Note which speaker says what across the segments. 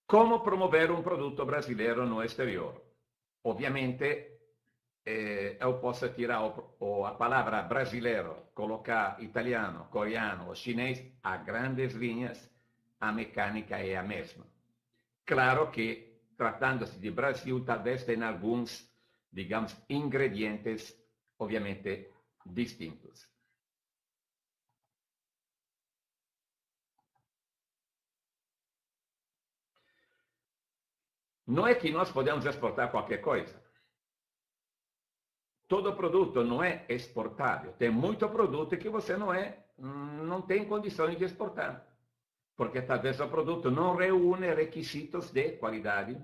Speaker 1: Como promover um produto brasileiro no exterior? Obviamente, eu posso tirar a palavra brasileiro, colocar italiano, coreano ou chinês, a grandes linhas, a mecânica é a mesma. Claro que, tratando-se de Brasil, talvez tenha alguns, digamos, ingredientes, obviamente, distintos. Não é que nós podemos exportar qualquer coisa. Todo produto não é exportável. Tem muito produto que você não tem condições de exportar, porque talvez o produto não reúne requisitos de qualidade,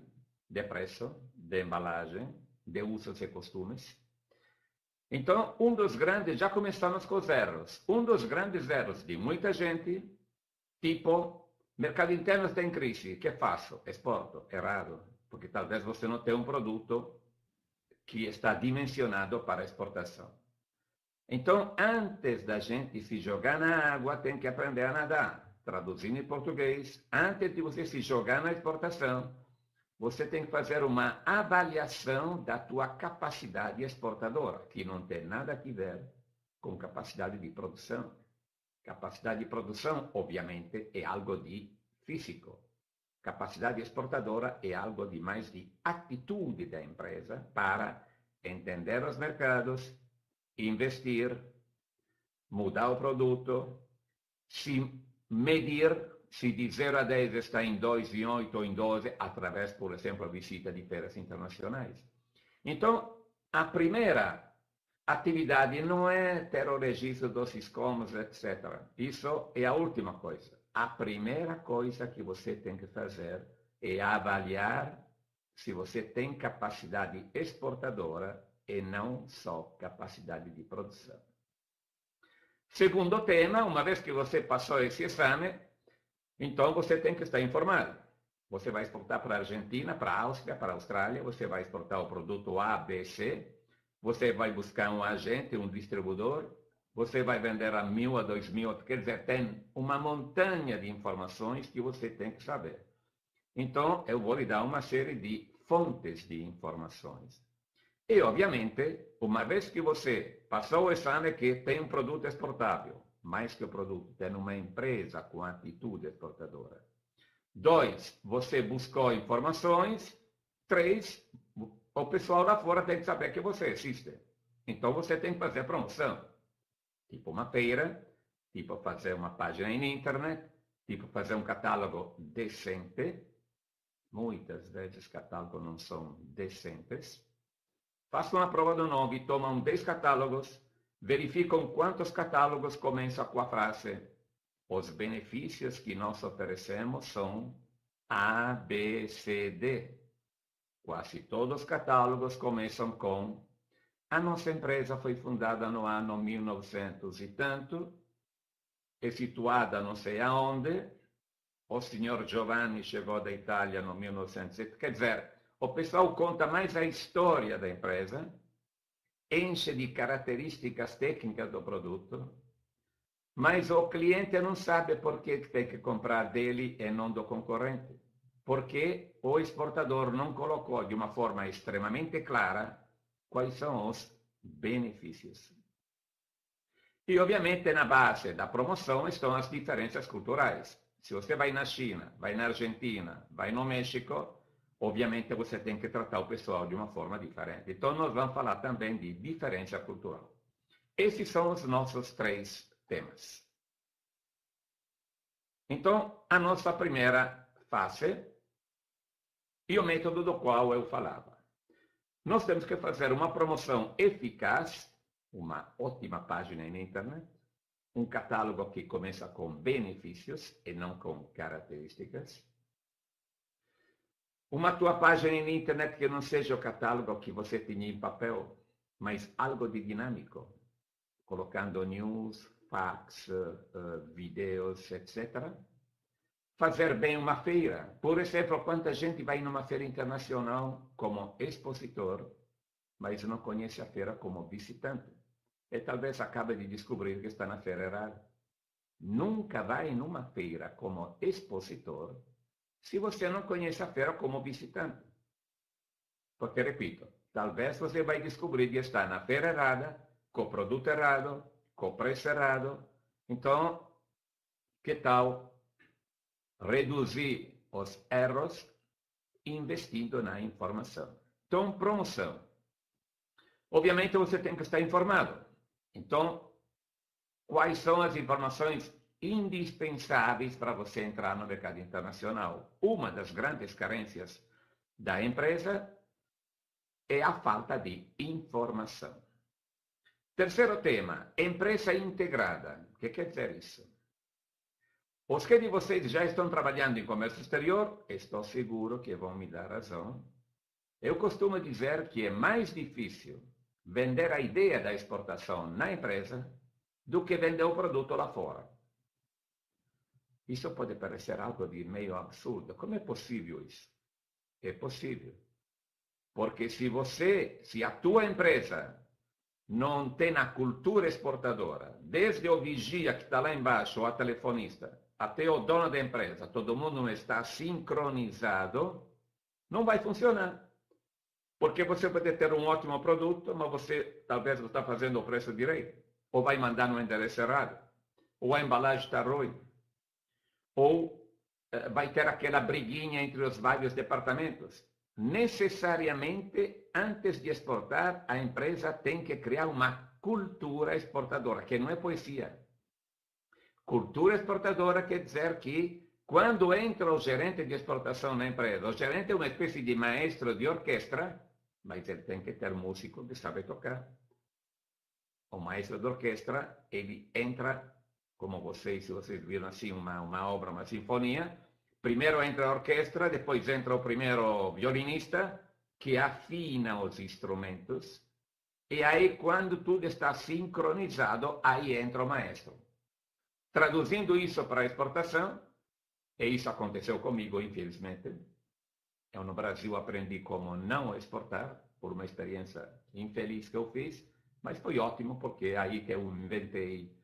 Speaker 1: de preço, de embalagem, de usos e costumes. Então, já começamos com os erros. Um dos grandes erros de muita gente, tipo, mercado interno está em crise, que faço? Exporto. Errado, porque talvez você não tenha um produto que está dimensionado para exportação. Então, antes da gente se jogar na água, tem que aprender a nadar. Traduzindo em português, antes de você se jogar na exportação, você tem que fazer uma avaliação da tua capacidade exportadora, que não tem nada a ver com capacidade de produção. Capacidade de produção, obviamente, é algo de físico. Capacidade exportadora é algo de mais de atitude da empresa para entender os mercados, investir, mudar o produto, se medir se de 0 a 10 está em 2, em 8 ou em 12, através, por exemplo, da visita de feiras internacionais. Então, a primeira atividade não é ter o registro dos SISCOMs, etc. Isso é a última coisa. A primeira coisa que você tem que fazer é avaliar se você tem capacidade exportadora e não só capacidade de produção. Segundo tema, uma vez que você passou esse exame, então você tem que estar informado. Você vai exportar para a Argentina, para a Áustria, para a Austrália, você vai exportar o produto A, B, C, você vai buscar um agente, um distribuidor, você vai vender a 1.000, a 2.000, quer dizer, tem uma montanha de informações que você tem que saber. Então, eu vou lhe dar uma série de fontes de informações. E, obviamente, uma vez que você passou o exame que tem um produto exportável, mais que o produto, tem uma empresa com atitude exportadora. 2, você buscou informações. 3, o pessoal lá fora tem que saber que você existe. Então você tem que fazer promoção. Tipo uma feira, tipo fazer uma página na internet, tipo fazer um catálogo decente. Muitas vezes catálogos não são decentes. Façam uma prova do nome, tomam 10 catálogos, verificam quantos catálogos começam com a frase: os benefícios que nós oferecemos são A, B, C, D. Quase todos os catálogos começam com: a nossa empresa foi fundada no ano 1900 e tanto, é situada não sei aonde, o senhor Giovanni chegou da Itália no 1900. Quer dizer, o pessoal conta mais a história da empresa, enche de características técnicas do produto, mas o cliente não sabe por que tem que comprar dele e não do concorrente. Porque o exportador não colocou de uma forma extremamente clara quais são os benefícios. E, obviamente, na base da promoção estão as diferenças culturais. Se você vai na China, vai na Argentina, vai no México, obviamente você tem que tratar o pessoal de uma forma diferente. Então, nós vamos falar também de diferença cultural. Esses são os nossos 3 temas. Então, a nossa primeira fase e o método do qual eu falava. Nós temos que fazer uma promoção eficaz, uma ótima página na internet, um catálogo que começa com benefícios e não com características. Uma tua página na internet que não seja o catálogo que você tinha em papel, mas algo de dinâmico, colocando news, fax, vídeos, etc. Fazer bem uma feira. Por exemplo, quanta gente vai numa feira internacional como expositor, mas não conhece a feira como visitante. E talvez acabe de descobrir que está na feira errada. Nunca vai numa feira como expositor se você não conhece a feira como visitante. Porque, repito, talvez você vai descobrir que está na feira errada, com o produto errado, com o preço errado. Então, que tal reduzir os erros investindo na informação? Então, promoção. Obviamente, você tem que estar informado. Então, quais são as informações indispensáveis para você entrar no mercado internacional? Uma das grandes carências da empresa é a falta de informação. Terceiro tema, empresa integrada. O que quer dizer isso? Os que de vocês já estão trabalhando em comércio exterior, estou seguro que vão me dar razão. Eu costumo dizer que é mais difícil vender a ideia da exportação na empresa do que vender o produto lá fora. Isso pode parecer algo de meio absurdo. Como é possível isso? É possível. Porque se a tua empresa não tem a cultura exportadora, desde o vigia que está lá embaixo, o telefonista, até o dono da empresa, todo mundo não está sincronizado, não vai funcionar. Porque você pode ter um ótimo produto, mas você talvez não está fazendo o preço direito. Ou vai mandar no endereço errado. Ou a embalagem está ruim. Ou vai ter aquela briguinha entre os vários departamentos. Necessariamente, antes de exportar, a empresa tem que criar uma cultura exportadora, que não é poesia. Cultura exportadora quer dizer que, quando entra o gerente de exportação na empresa, o gerente é uma espécie de maestro de orquestra, mas ele tem que ter músico que sabe tocar. O maestro de orquestra, ele entra, como se vocês viram assim uma obra, uma sinfonia, primeiro entra a orquestra, depois entra o primeiro violinista, que afina os instrumentos, e aí, quando tudo está sincronizado, aí entra o maestro. Traduzindo isso para a exportação, e isso aconteceu comigo, infelizmente. Eu no Brasil aprendi como não exportar, por uma experiência infeliz que eu fiz, mas foi ótimo, porque é aí que eu inventei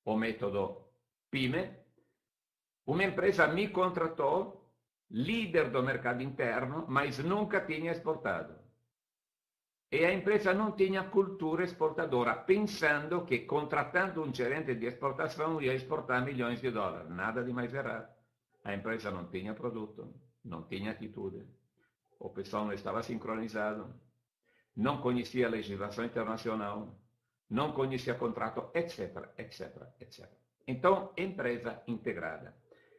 Speaker 1: o método PYME. Uma empresa me contratou, líder do mercado interno, mas nunca tinha exportado. E a empresa não tinha cultura exportadora, pensando que contratando um gerente de exportação ia exportar milhões de dólares. Nada de mais errado. A empresa não tinha produto, não tinha atitude. O pessoal não estava sincronizado, não conhecia a legislação internacional, não conhecia contrato, etc, etc, etc. Então, empresa integrada.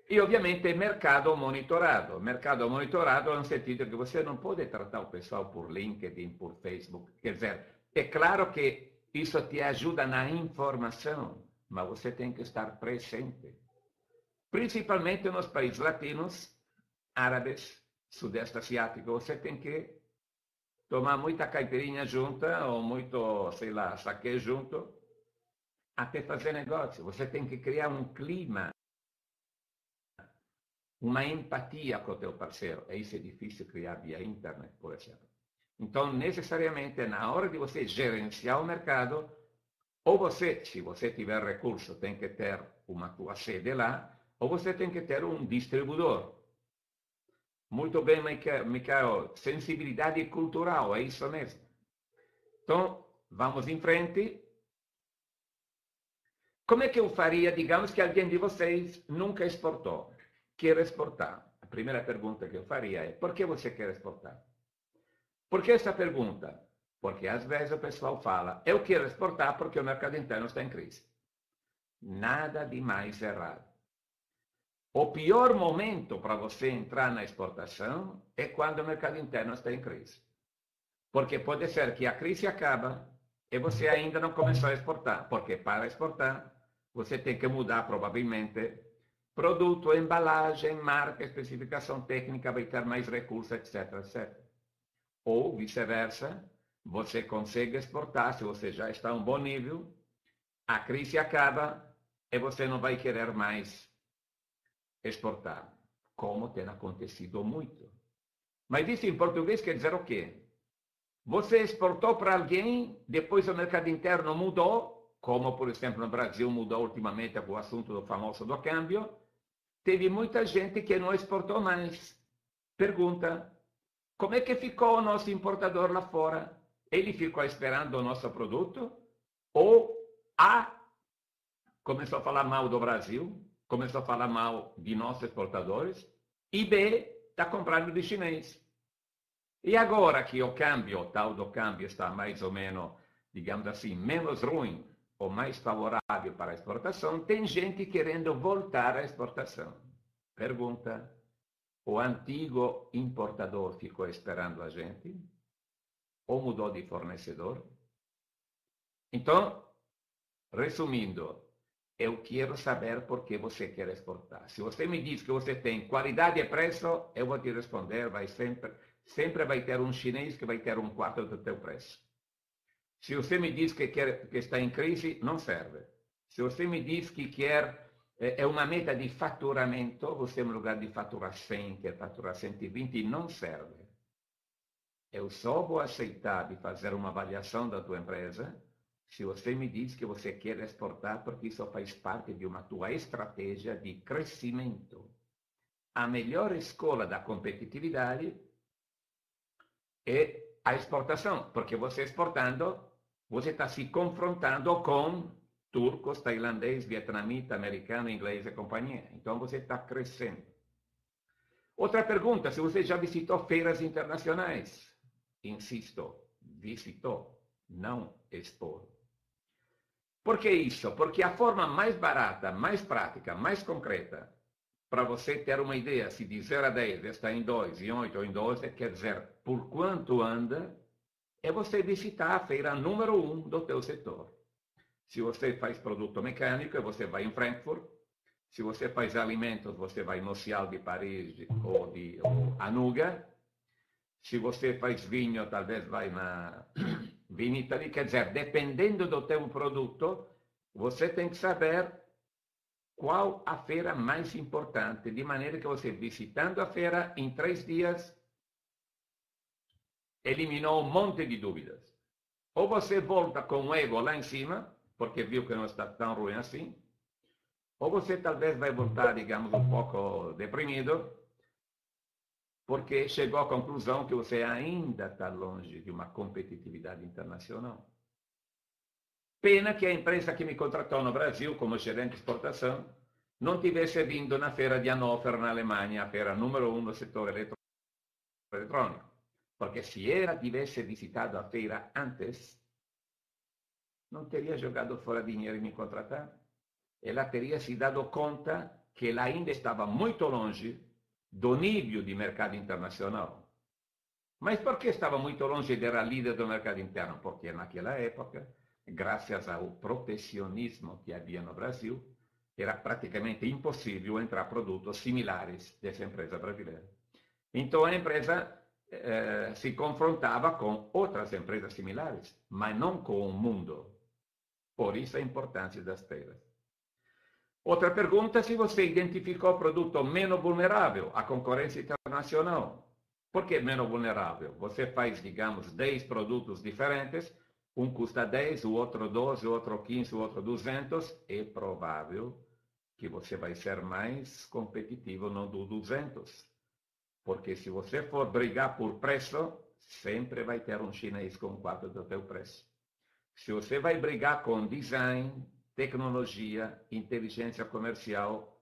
Speaker 1: E, obviamente, mercado monitorado. Mercado monitorado no sentido que você não pode tratar o pessoal por LinkedIn, por Facebook. Quer dizer, é claro que isso te ajuda na informação, mas você tem que estar presente. Principalmente nos países latinos, árabes, sudeste asiático, você tem que tomar muita caipirinha junta, ou muito, sei lá, saquê junto, até fazer negócio. Você tem que criar um clima, uma empatia com o teu parceiro. E isso é difícil criar via internet, por exemplo. Então, necessariamente, na hora de você gerenciar o mercado, ou você, se você tiver recurso, tem que ter uma tua sede lá, ou você tem que ter um distribuidor. Muito bem, Michael, sensibilidade cultural, é isso mesmo. Então, vamos em frente. Como é que eu faria, digamos que alguém de vocês nunca exportou, quer exportar? A primeira pergunta que eu faria é, por que você quer exportar? Por que essa pergunta? Porque às vezes o pessoal fala, eu quero exportar porque o mercado interno está em crise. Nada de mais errado. O pior momento para você entrar na exportação é quando o mercado interno está em crise. Porque pode ser que a crise acaba e você ainda não começou a exportar. Porque para exportar, você tem que mudar provavelmente produto, embalagem, marca, especificação técnica, vai ter mais recursos, etc, etc. Ou vice-versa, você consegue exportar se você já está a um bom nível, a crise acaba e você não vai querer mais exportar, como tem acontecido muito. Mas isso em português quer dizer o quê? Você exportou para alguém, depois o mercado interno mudou, como por exemplo no Brasil mudou ultimamente com o assunto do famoso do câmbio, teve muita gente que não exportou mais. Pergunta, como é que ficou o nosso importador lá fora? Ele ficou esperando o nosso produto? Ou A, começou a falar mal do Brasil, começou a falar mal de nossos exportadores, e B, está comprando de chinês. E agora que o câmbio, o tal do câmbio, está mais ou menos, digamos assim, menos ruim ou mais favorável para a exportação, tem gente querendo voltar à exportação. Pergunta, o antigo importador ficou esperando a gente? Ou mudou de fornecedor? Então, resumindo, eu quero saber por que você quer exportar. Se você me diz que você tem qualidade e preço, eu vou te responder, sempre vai ter um chinês que vai ter um quarto do teu preço. Se você me diz que está em crise, não serve. Se você me diz que é uma meta de faturamento, você no lugar de faturar 100, quer faturar 120, não serve. Eu só vou aceitar de fazer uma avaliação da tua empresa se você me diz que você quer exportar, porque isso faz parte de uma tua estratégia de crescimento. A melhor escola da competitividade é a exportação, porque você exportando, você está se confrontando com turcos, tailandês, vietnamita, americano, inglês e companhia. Então você está crescendo. Outra pergunta, se você já visitou feiras internacionais. Insisto, visitou, não expor. Por que isso? Porque a forma mais barata, mais prática, mais concreta, para você ter uma ideia, se de 0 a 10 está em 2, em 8 ou em 12, quer dizer, por quanto anda, é você visitar a feira número 1 do teu setor. Se você faz produto mecânico, você vai em Frankfurt. Se você faz alimentos, você vai no Cial de Paris ou Anuga. Se você faz vinho, talvez vai na Vinitaly. Quer dizer, dependendo do teu produto, você tem que saber qual a feira mais importante, de maneira que você, visitando a feira, em 3 dias, eliminou um monte de dúvidas. Ou você volta com o ego lá em cima, porque viu que não está tão ruim assim, ou você talvez vai voltar, digamos, um pouco deprimido, porque chegou à conclusão que você ainda está longe de uma competitividade internacional. Pena que a empresa que me contratou no Brasil como gerente de exportação não tivesse vindo na feira de Hannover, na Alemanha, a feira número 1 do setor eletrônico. Porque se ela tivesse visitado a feira antes, não teria jogado fora dinheiro em me contratar. Ela teria se dado conta que ela ainda estava muito longe do nível de mercado internacional. Mas por que estava muito longe de era líder do mercado interno? Porque naquela época, graças ao protecionismo que havia no Brasil, era praticamente impossível entrar produtos similares dessa empresa brasileira. Então a empresa se confrontava com outras empresas similares, mas não com o mundo. Por isso a importância das feiras. Outra pergunta, se você identificou o produto menos vulnerável à concorrência internacional. Por que menos vulnerável? Você faz, digamos, 10 produtos diferentes, um custa 10, o outro 12, o outro 15, o outro 200, é provável que você vai ser mais competitivo no do 200. Porque se você for brigar por preço, sempre vai ter um chinês com um quarto do teu preço. Se você vai brigar com design, tecnologia, inteligência comercial,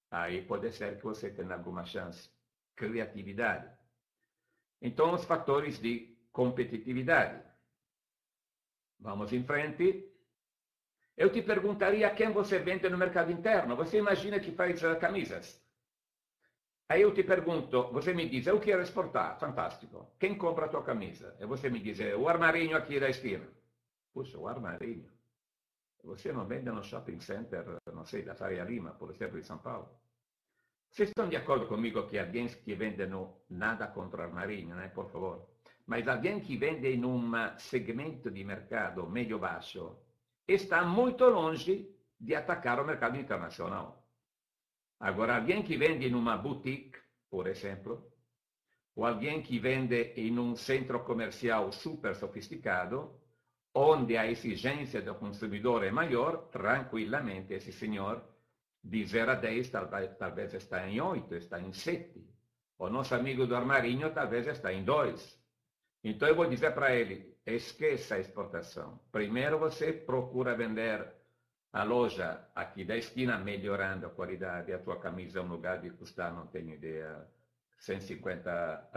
Speaker 1: aí pode ser que você tenha alguma chance. Criatividade. Então, os fatores de competitividade. Vamos em frente. Eu te perguntaria a quem você vende no mercado interno. Você imagina que faz camisas. Aí eu te pergunto, você me diz, eu quero exportar. Fantástico. Quem compra a tua camisa? E você me diz, o armarinho aqui da esquina. Puxa, o armarinho. Você não vende no shopping center, não sei, da Faria Lima, por exemplo, em São Paulo? Vocês estão de acordo comigo que alguém que vende nada contra o armarinho, né? Por favor. Mas alguém que vende em um segmento de mercado medio-baixo está muito longe de atacar o mercado internacional. Agora, alguém que vende em uma boutique, por exemplo, ou alguém que vende em um centro comercial super sofisticado, onde a exigência do consumidor é maior, tranquilamente esse senhor De 0 a 10, talvez está em 8, está em 7. O nosso amigo do armarinho talvez está em 2. Então eu vou dizer para ele, esqueça a exportação. Primeiro você procura vender a loja aqui da esquina, melhorando a qualidade. A tua camisa, no lugar de custar, não tenho ideia, R$ 150,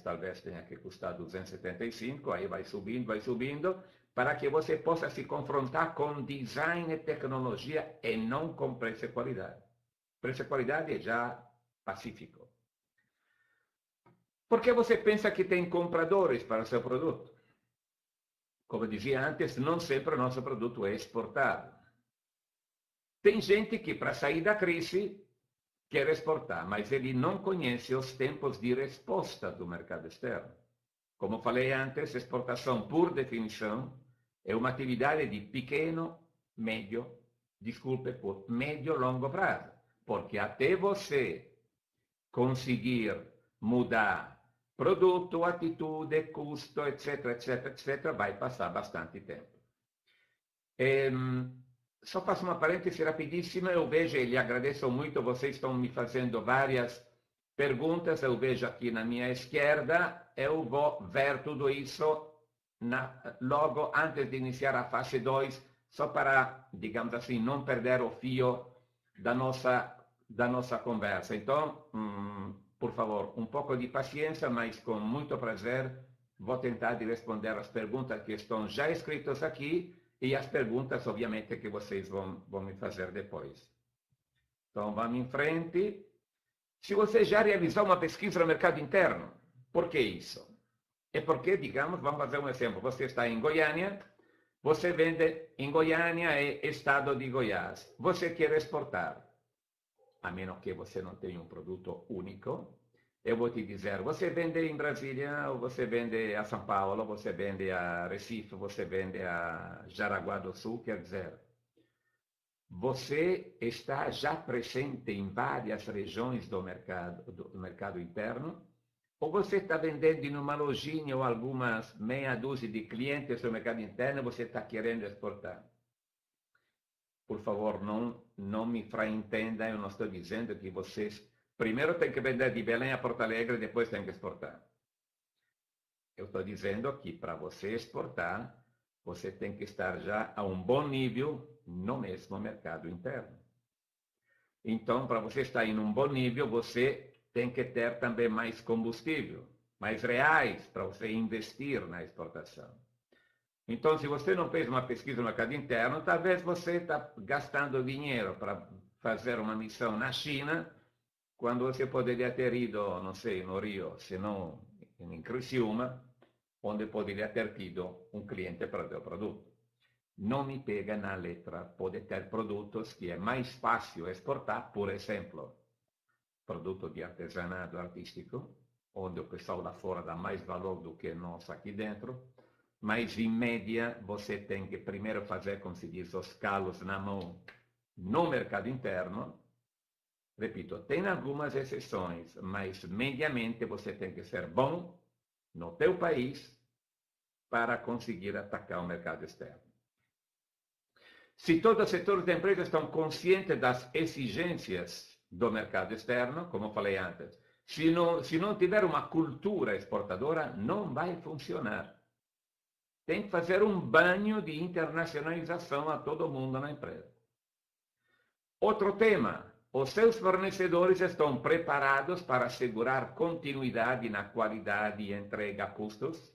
Speaker 1: talvez tenha que custar 275, aí vai subindo, para que você possa se confrontar com design e tecnologia e não com preço e qualidade. Preço e qualidade é já pacífico. Por que você pensa que tem compradores para o seu produto? Como dizia antes, não sempre o nosso produto é exportado. Tem gente que, para sair da crise, quer exportar, mas ele não conhece os tempos de resposta do mercado externo. Como falei antes, exportação, por definição, é uma atividade de médio e longo prazo. Porque até você conseguir mudar produto, atitude, custo, etc., vai passar bastante tempo. Só faço uma parêntese rapidíssima, eu vejo e lhe agradeço muito, vocês estão me fazendo várias perguntas, eu vejo aqui na minha esquerda, eu vou ver tudo isso logo antes de iniciar a fase 2, só para, digamos assim, não perder o fio da nossa conversa. Então, por favor, um pouco de paciência, mas com muito prazer vou tentar de responder as perguntas que estão já escritas aqui e as perguntas, obviamente, que vocês vão me fazer depois. Então, vamos em frente. Se você já realizou uma pesquisa no mercado interno, por que isso? É porque, digamos, vamos fazer um exemplo. Você está em Goiânia, você vende em Goiânia e estado de Goiás. Você quer exportar. A menos que você não tenha um produto único, eu vou te dizer, você vende em Brasília, ou você vende a São Paulo, você vende a Recife, você vende a Jaraguá do Sul, quer dizer, você está já presente em várias regiões do mercado interno, ou você está vendendo em uma lojinha ou algumas meia dúzia de clientes do mercado interno e você está querendo exportar. Por favor, não me fraentenda, eu não estou dizendo que vocês primeiro têm que vender de Belém a Porto Alegre e depois têm que exportar. Eu estou dizendo que para você exportar, você tem que estar já a um bom nível no mesmo mercado interno. Então, para você estar em um bom nível, você tem que ter também mais combustível, mais reais para você investir na exportação. Então, se você não fez uma pesquisa no mercado interno, talvez você está gastando dinheiro para fazer uma missão na China, quando você poderia ter ido, não sei, no Rio, se não em Criciúma, onde poderia ter tido um cliente para o seu produto. Não me pega na letra, pode ter produtos que é mais fácil exportar, por exemplo, produto de artesanato artístico, onde o pessoal lá fora dá mais valor do que nós aqui dentro, mas em média você tem que primeiro fazer, como se diz, os calos na mão no mercado interno. Repito, tem algumas exceções, mas mediamente você tem que ser bom no teu país para conseguir atacar o mercado externo. Se todos os setores da empresa estão conscientes das exigências do mercado externo, como falei antes, se não tiver uma cultura exportadora, não vai funcionar. Tem que fazer um banho de internacionalização a todo mundo na empresa. Outro tema, os seus fornecedores estão preparados para assegurar continuidade na qualidade e entrega a custos?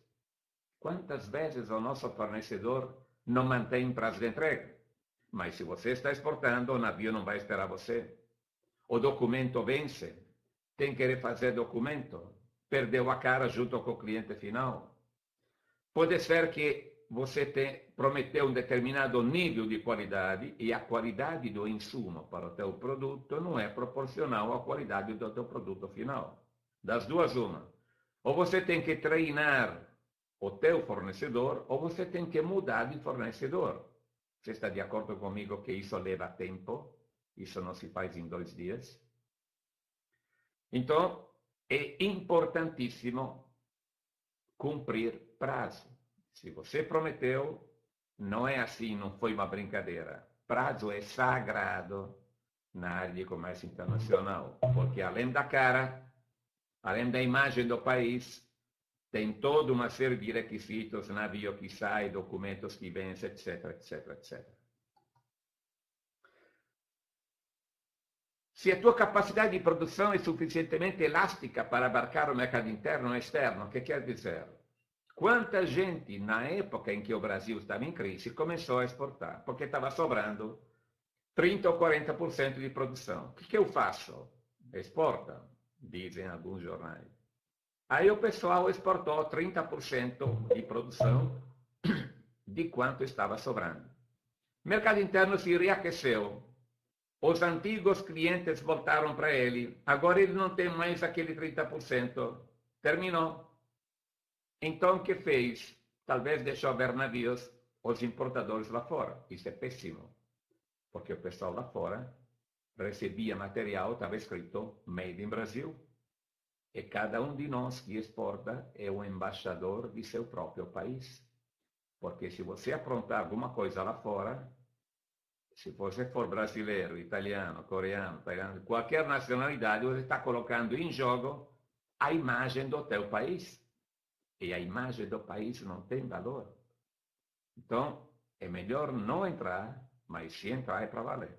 Speaker 1: Quantas vezes o nosso fornecedor não mantém prazo de entrega? Mas se você está exportando, o navio não vai esperar você. O documento vence, tem que refazer documento, perdeu a cara junto com o cliente final. Pode ser que você prometeu um determinado nível de qualidade e a qualidade do insumo para o teu produto não é proporcional à qualidade do teu produto final. Das duas, uma. Ou você tem que treinar o teu fornecedor, ou você tem que mudar de fornecedor. Você está de acordo comigo que isso leva tempo? Isso não se faz em 2 dias? Então, é importantíssimo cumprir prazo. Se você prometeu, não é assim, não foi uma brincadeira. Prazo é sagrado na área de comércio internacional, porque além da cara, além da imagem do país, tem toda uma série de requisitos, navio que sai, documentos que vencem, etc, etc, etc. Se a tua capacidade de produção é suficientemente elástica para abarcar o mercado interno e externo, o que quer dizer? Quanta gente, na época em que o Brasil estava em crise, começou a exportar, porque estava sobrando 30 ou 40% de produção. O que eu faço? Exporta, dizem alguns jornais. Aí o pessoal exportou 30% de produção de quanto estava sobrando. O mercado interno se reaqueceu. Os antigos clientes voltaram para ele. Agora ele não tem mais aquele 30%. Terminou. Então o que fez? Talvez deixou ver navios os importadores lá fora. Isso é péssimo. Porque o pessoal lá fora recebia material, estava escrito Made in Brasil. E cada um de nós que exporta é o embaixador de seu próprio país. Porque se você aprontar alguma coisa lá fora, se você for brasileiro, italiano, coreano, tailandês, qualquer nacionalidade, você está colocando em jogo a imagem do teu país. E a imagem do país não tem valor. Então, é melhor não entrar, mas se entrar é para valer.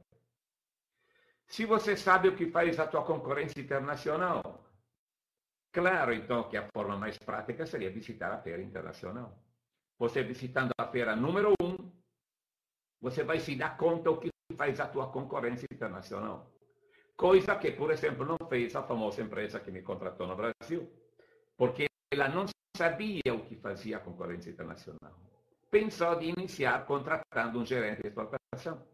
Speaker 1: Se você sabe o que faz a tua concorrência internacional, claro, então, que a forma mais prática seria visitar a feira internacional. Você visitando a feira número 1, você vai se dar conta o que faz a tua concorrência internacional. Coisa que, por exemplo, não fez a famosa empresa que me contratou no Brasil, porque ela não sabia o que fazia a concorrência internacional. Pensou de iniciar contratando um gerente de exportação.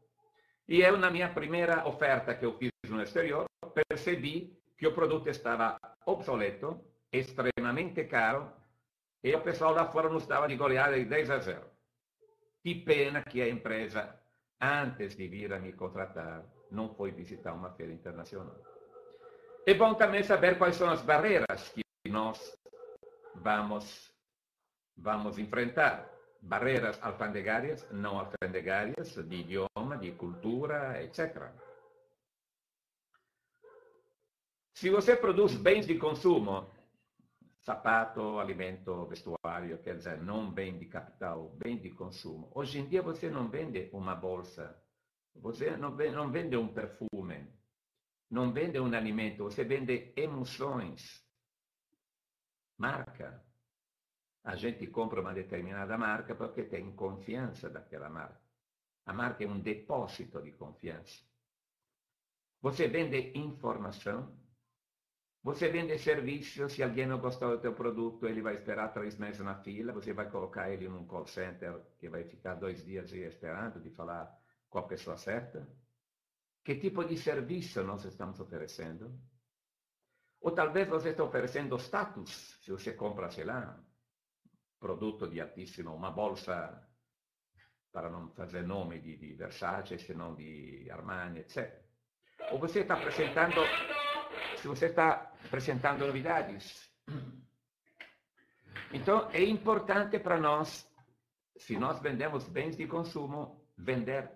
Speaker 1: E eu, na minha primeira oferta que eu fiz no exterior, percebi que o produto estava obsoleto, extremamente caro, e o pessoal lá fora nos dava de goleada de 10-0. Que pena que a empresa, antes de vir a me contratar, não foi visitar uma feira internacional. É bom também saber quais são as barreiras que nós vamos enfrentar. Barreiras alfandegárias, não alfandegárias, de idioma, de cultura, etc. Se você produz bens de consumo, sapato, alimento, vestuário, quer dizer, não bem de capital, bem de consumo. Hoje em dia você não vende uma bolsa, você não vende um perfume, não vende um alimento, você vende emoções, marca. A gente compra uma determinada marca porque tem confiança daquela marca. A marca é um depósito de confiança. Você vende informação. Você vende serviço. Se alguém não gostou do teu produto, ele vai esperar 3 meses na fila. Você vai colocar ele num call center que vai ficar 2 dias esperando de falar com a pessoa certa. Que tipo de serviço nós estamos oferecendo? Ou talvez você está oferecendo status. Se você compra, sei lá, produto de altíssimo, uma bolsa, para não fazer nome de Versace, senão de Armani, etc. Ou você está apresentando, se você está apresentando novidades. Então, é importante para nós, se nós vendemos bens de consumo, vender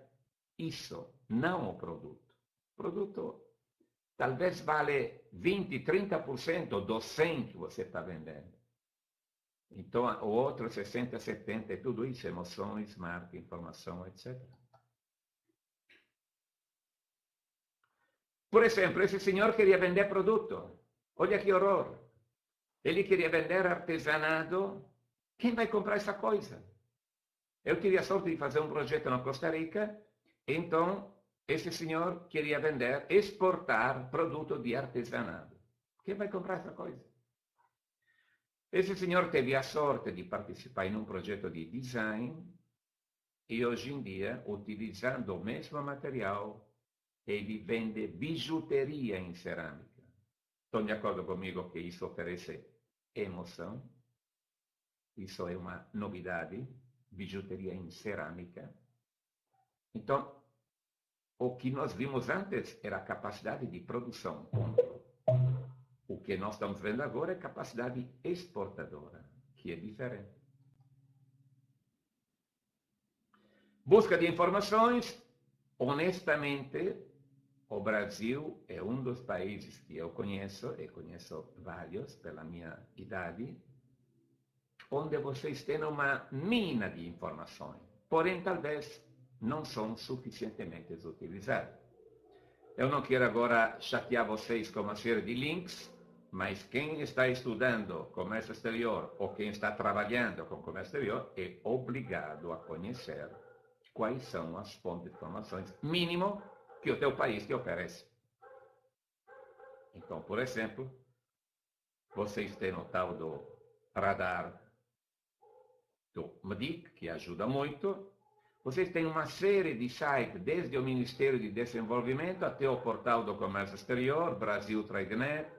Speaker 1: isso, não o produto. O produto talvez vale 20%, 30% do 100 que você está vendendo. Então, o outro 60%, 70% é tudo isso, emoções, marca, informação, etc. Por exemplo, esse senhor queria vender produto. Olha que horror. Ele queria vender artesanato. Quem vai comprar essa coisa? Eu tive a sorte de fazer um projeto na Costa Rica, então esse senhor queria vender, exportar produto de artesanato. Quem vai comprar essa coisa? Esse senhor teve a sorte de participar em um projeto de design e hoje em dia, utilizando o mesmo material, ele vende bijuteria em cerâmica. Estão de acordo comigo que isso oferece emoção? Isso é uma novidade, bijuteria em cerâmica. Então, o que nós vimos antes era a capacidade de produção. O que nós estamos vendo agora é capacidade exportadora, que é diferente. Busca de informações, honestamente, o Brasil é um dos países que eu conheço, e conheço vários pela minha idade, onde vocês têm uma mina de informações, porém talvez não são suficientemente utilizadas. Eu não quero agora chatear vocês com uma série de links, mas quem está estudando comércio exterior ou quem está trabalhando com comércio exterior é obrigado a conhecer quais são as fontes de informações mínimo que o teu país te oferece. Então, por exemplo, vocês têm o tal do radar do MDIC, que ajuda muito. Vocês têm uma série de sites, desde o Ministério de Desenvolvimento até o portal do Comércio Exterior, Brasil TradeNet,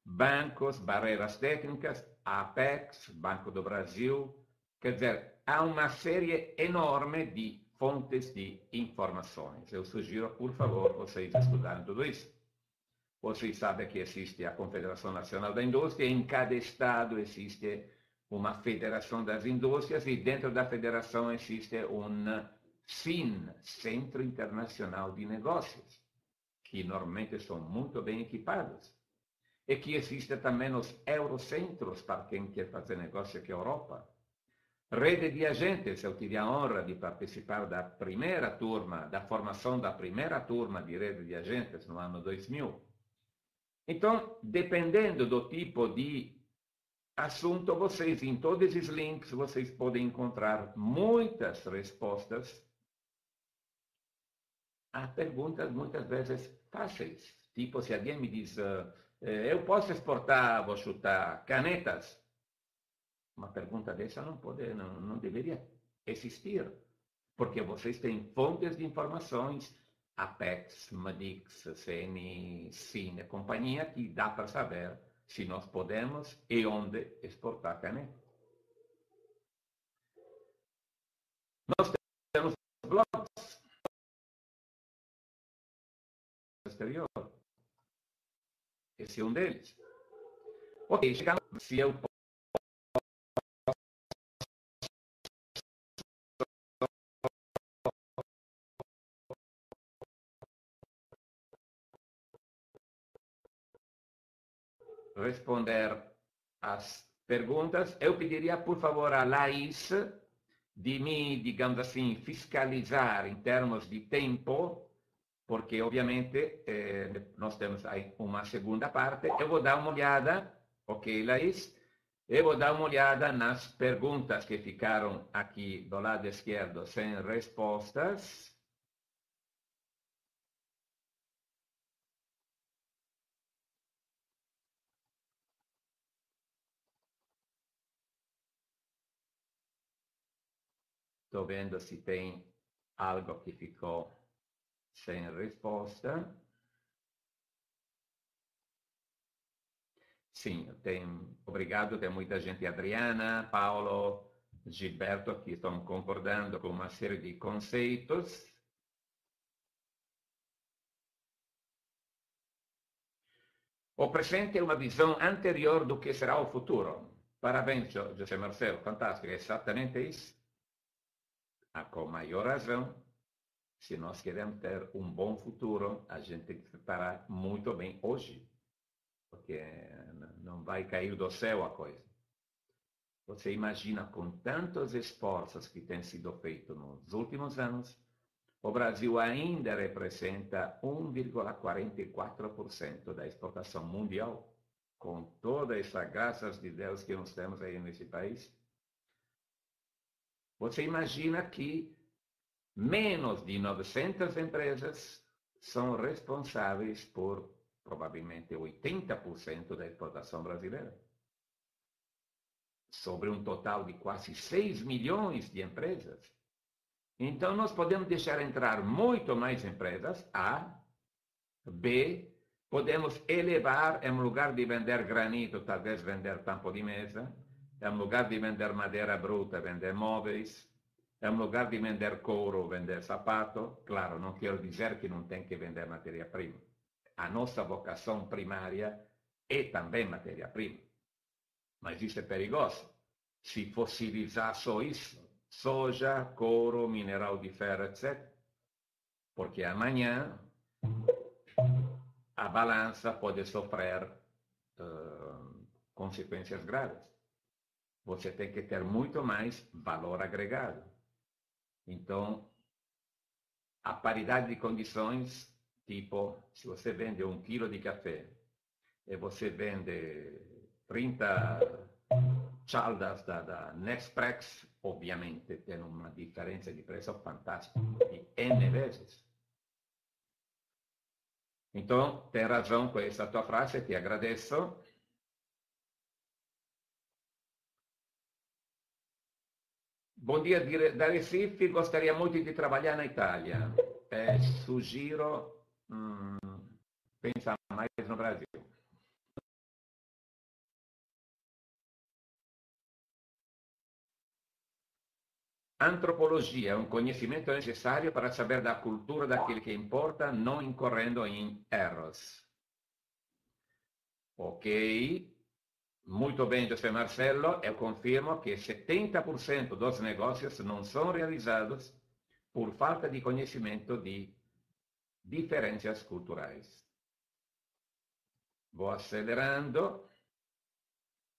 Speaker 1: bancos, barreiras técnicas, Apex, Banco do Brasil. Quer dizer, há uma série enorme de fontes de informações. Eu sugiro, por favor, vocês estudarem tudo isso. Vocês sabem que existe a Confederação Nacional da Indústria, em cada estado existe uma federação das indústrias e dentro da federação existe um CIN, Centro Internacional de Negócios, que normalmente são muito bem equipados. E que existem também os eurocentros para quem quer fazer negócio com a Europa. Rede de agentes, eu tive a honra de participar da primeira turma, da formação da primeira turma de rede de agentes no ano 2000. Então, dependendo do tipo de assunto, vocês, em todos esses links, vocês podem encontrar muitas respostas a perguntas muitas vezes fáceis. Tipo, se alguém me diz, eu posso exportar, vou chutar, canetas? Uma pergunta dessa não deveria existir, porque vocês têm fontes de informações, Apex, Madix, CNI, Cine, companhia, que dá para saber se nós podemos e onde exportar caneta. Nós temos blogs exterior. Esse é um deles. Ok, chegamos. Se eu responder às perguntas, eu pediria, por favor, a Laís de me, digamos assim, fiscalizar em termos de tempo, porque, obviamente, nós temos aí uma segunda parte. Eu vou dar uma olhada, ok, Laís? Eu vou dar uma olhada nas perguntas que ficaram aqui do lado esquerdo sem respostas. Estou vendo se tem algo que ficou sem resposta. Sim, obrigado, tem muita gente, Adriana, Paulo, Gilberto, que estão concordando com uma série de conceitos. O presente é uma visão anterior do que será o futuro. Parabéns, José Marcelo, fantástico, é exatamente isso. Com maior razão, se nós queremos ter um bom futuro, a gente tem que se preparar muito bem hoje, porque não vai cair do céu a coisa. Você imagina, com tantos esforços que têm sido feitos nos últimos anos, o Brasil ainda representa 1,44% da exportação mundial, com toda essa graças de Deus que nós temos aí nesse país. Você imagina que menos de 900 empresas são responsáveis por provavelmente 80% da exportação brasileira. Sobre um total de quase 6 milhões de empresas. Então, nós podemos deixar entrar muito mais empresas, A. B. Podemos elevar, em lugar de vender granito, talvez vender tampo de mesa. Em lugar de vender madeira bruta, vender móveis. Em lugar de vender couro, vender sapato. Claro, não quero dizer que não tem que vender matéria-prima. A nossa vocação primária é também matéria-prima. Mas isso é perigoso. Se fossilizar só isso, soja, couro, mineral de ferro, etc. Porque amanhã a balança pode sofrer consequências graves. Você tem que ter muito mais valor agregado. Então, a paridade de condições, tipo, se você vende 1 quilo de café e você vende 30 cialdas da Nespresso, ovviamente tem uma diferença de preço fantástica, de N vezes. Então, tem razão com essa tua frase, ti agradeço. Bom dia, da Recife, gostaria muito di trabalhar na Itália. Sugiro pensar mais no Brasil. Antropologia é um conhecimento necessário para saber da cultura daquele que importa, não incorrendo em erros. Ok, muito bem, José Marcelo, eu confirmo que 70% dos negócios não são realizados por falta de conhecimento de diferenças culturais. Vou acelerando.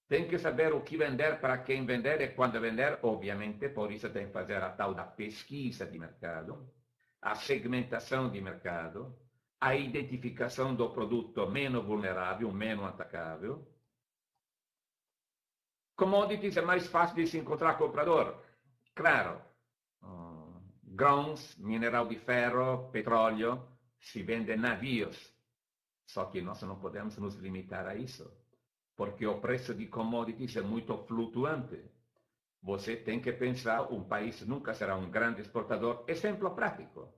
Speaker 1: Tem que saber o que vender, para quem vender e quando vender, obviamente, por isso tem que fazer a tal da pesquisa de mercado, a segmentação de mercado, a identificação do produto menos vulnerável, menos atacável. Commodities é mais fácil de se encontrar comprador. Claro, grãos, mineral de ferro, petróleo, se vende navios. Só que nós não podemos nos limitar a isso, porque o preço de commodities é muito flutuante. Você tem que pensar, um país nunca será um grande exportador. Exemplo prático.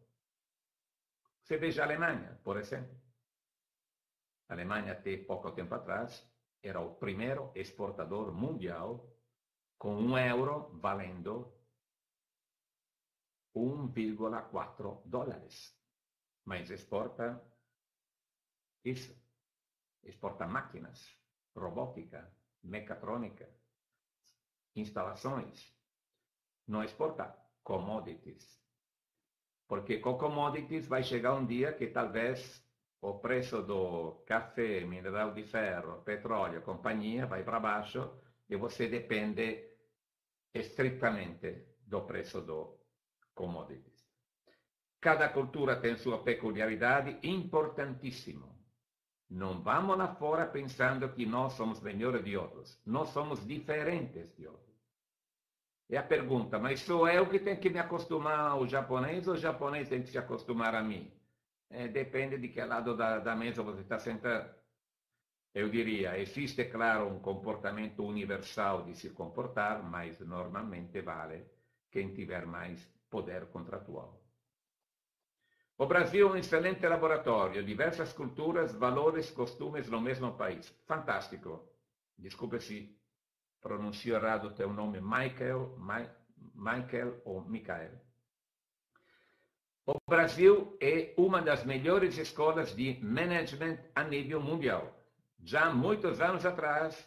Speaker 1: Você veja a Alemanha, por exemplo. A Alemanha, até pouco tempo atrás, era o primeiro exportador mundial, com €1 valendo $1,4. Mas exporta isso. Exporta máquinas, robótica, mecatrônica, instalações. Não exporta commodities. Porque com commodities vai chegar um dia que talvez o preço do café, mineral de ferro, petróleo, companhia vai para baixo e você depende estritamente do preço do commodities. Cada cultura tem sua peculiaridade, importantíssimo. Não vamos lá fora pensando que nós somos melhores de outros. Nós somos diferentes de outros. E a pergunta, mas sou eu que tenho que me acostumar ao japonês ou o japonês tem que se acostumar a mim? Depende de que lado da mesa você está sentado. Eu diria, existe, claro, um comportamento universal de se comportar, mas normalmente vale quem tiver mais poder contratual. O Brasil é um excelente laboratório, diversas culturas, valores, costumes no mesmo país. Fantástico. Desculpe se pronuncio errado o teu nome, Michael ou Michael. O Brasil é uma das melhores escolas de management a nível mundial. Já há muitos anos atrás,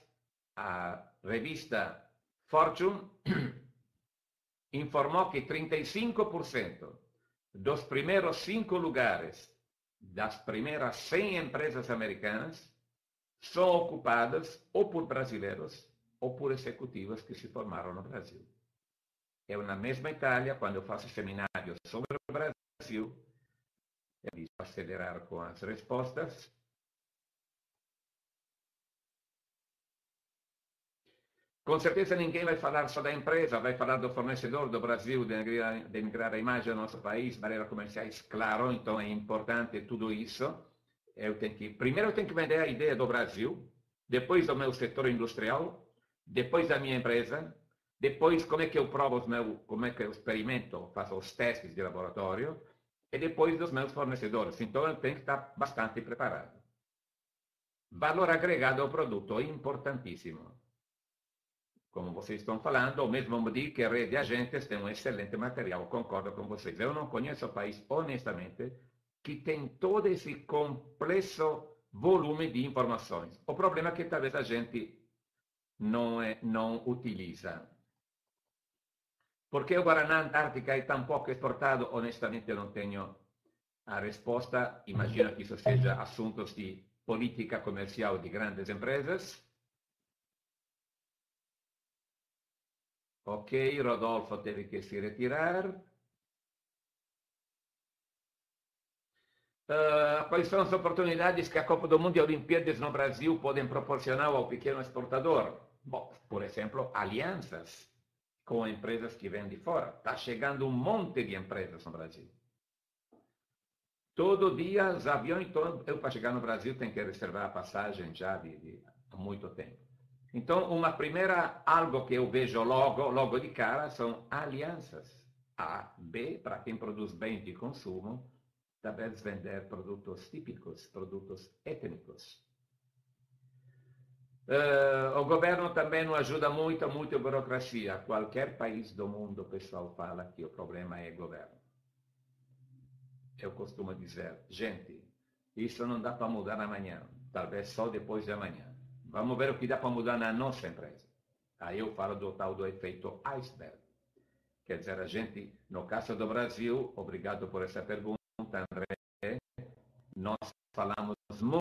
Speaker 1: a revista Fortune informou que 35% dos primeiros 5 lugares das primeiras 100 empresas americanas são ocupadas ou por brasileiros ou por executivos que se formaram no Brasil. Eu, na mesma Itália, quando eu faço seminários sobre o Brasil, eu vou acelerar com as respostas. Com certeza ninguém vai falar só da empresa, vai falar do fornecedor do Brasil, de migrar a imagem do nosso país, barreiras comerciais, claro, então é importante tudo isso. Primeiro eu tenho que vender a ideia do Brasil, depois do meu setor industrial, depois da minha empresa, depois como é que eu provo como é que eu experimento, faço os testes de laboratório, e depois dos meus fornecedores. Então eu tenho que estar bastante preparado. Valor agregado ao produto é importantíssimo. Como vocês estão falando, o mesmo me diz que a rede de agentes tem um excelente material, concordo com vocês. Eu não conheço o país, honestamente, que tem todo esse complexo volume de informações. O problema é que talvez a gente não utiliza. Por que o Guaraná Antártica é tão pouco exportado? Honestamente, eu não tenho A resposta, imagino que isso seja assuntos de política comercial de grandes empresas. Ok, Rodolfo teve que se retirar. Quais são as oportunidades que a Copa do Mundo e a Olimpíadas no Brasil podem proporcionar ao pequeno exportador? Bom, por exemplo, alianças com empresas que vêm de fora. Está chegando um monte de empresas no Brasil. Todo dia os aviões, eu para chegar no Brasil tenho que reservar a passagem já há muito tempo. Então, uma primeira, algo que eu vejo logo de cara, são alianças. A, B, para quem produz bem de consumo, talvez vender produtos típicos, produtos étnicos. O governo também não ajuda muito a burocracia. Qualquer país do mundo, o pessoal fala que o problema é governo. Eu costumo dizer, gente, isso não dá para mudar amanhã, talvez só depois de amanhã. Vamos ver o que dá para mudar na nossa empresa. Aí eu falo do tal do efeito iceberg. Quer dizer, a gente, no caso do Brasil, obrigado por essa pergunta, André, nós falamos muito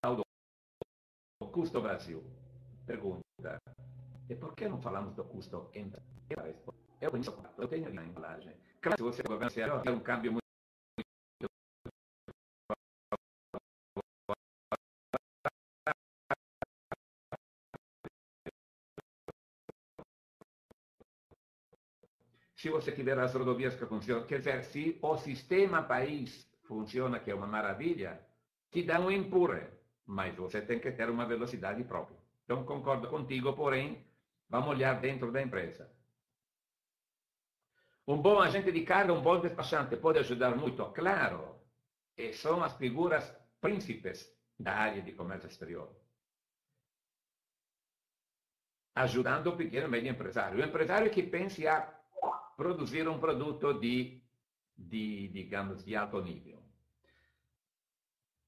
Speaker 1: do custo do Brasil. Pergunta, e por que não falamos do custo em eu conheço, eu tenho a embalagem. Claro, se você governa, é um câmbio muito. Se você tiver as rodovias que funcionam, quer dizer, se o sistema país funciona, que é uma maravilha, te dá um empurre, mas você tem que ter uma velocidade própria. Então, concordo contigo, porém, vamos olhar dentro da empresa. Um bom agente de carga, um bom despachante pode ajudar muito, claro, e são as figuras príncipes da área de comércio exterior. Ajudando o pequeno e médio empresário. O empresário que pense a produzir um produto digamos, de alto nível.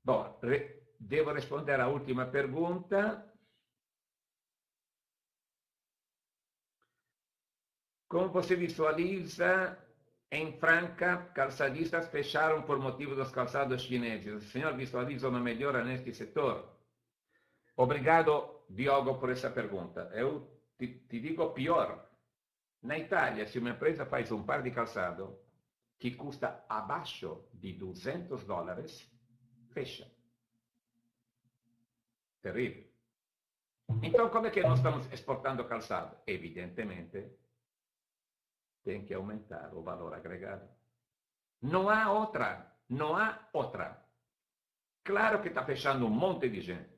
Speaker 1: Bom, devo responder à última pergunta. Como você visualiza, em Franca, calçadistas fecharam por motivo dos calçados chineses? O senhor visualiza uma melhora neste setor? Obrigado, Diogo, por essa pergunta. Eu te digo pior. Na Itália, se uma empresa faz um par de calçado que custa abaixo de $200, fecha. Terrível. Então, como é que nós estamos exportando calçado? Evidentemente, tem que aumentar o valor agregado. Não há outra. Não há outra. Claro que está fechando um monte de gente.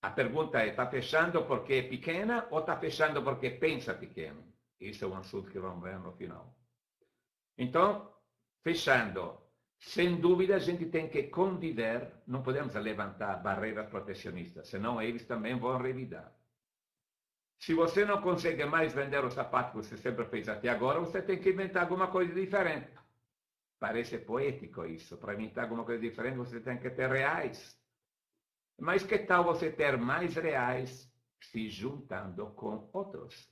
Speaker 1: A pergunta é, está fechando porque é pequena ou está fechando porque pensa pequeno? Isso é um assunto que vamos ver no final. Então, fechando, sem dúvida a gente tem que conviver, não podemos levantar barreiras protecionistas, senão eles também vão revidar. Se você não consegue mais vender o sapato que você sempre fez até agora, você tem que inventar alguma coisa diferente. Parece poético isso. Para inventar alguma coisa diferente, você tem que ter reais. Mas que tal você ter mais reais se juntando com outros?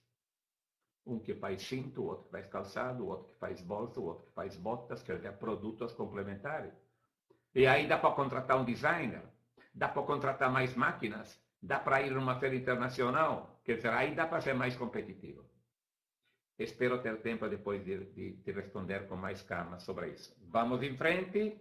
Speaker 1: Um que faz cinto, outro que faz calçado, outro que faz bolsa, outro que faz botas, quer dizer, produtos complementares. E aí dá para contratar um designer, dá para contratar mais máquinas, dá para ir numa feira internacional, quer dizer, aí dá para ser mais competitivo. Espero ter tempo depois de responder com mais calma sobre isso. Vamos em frente.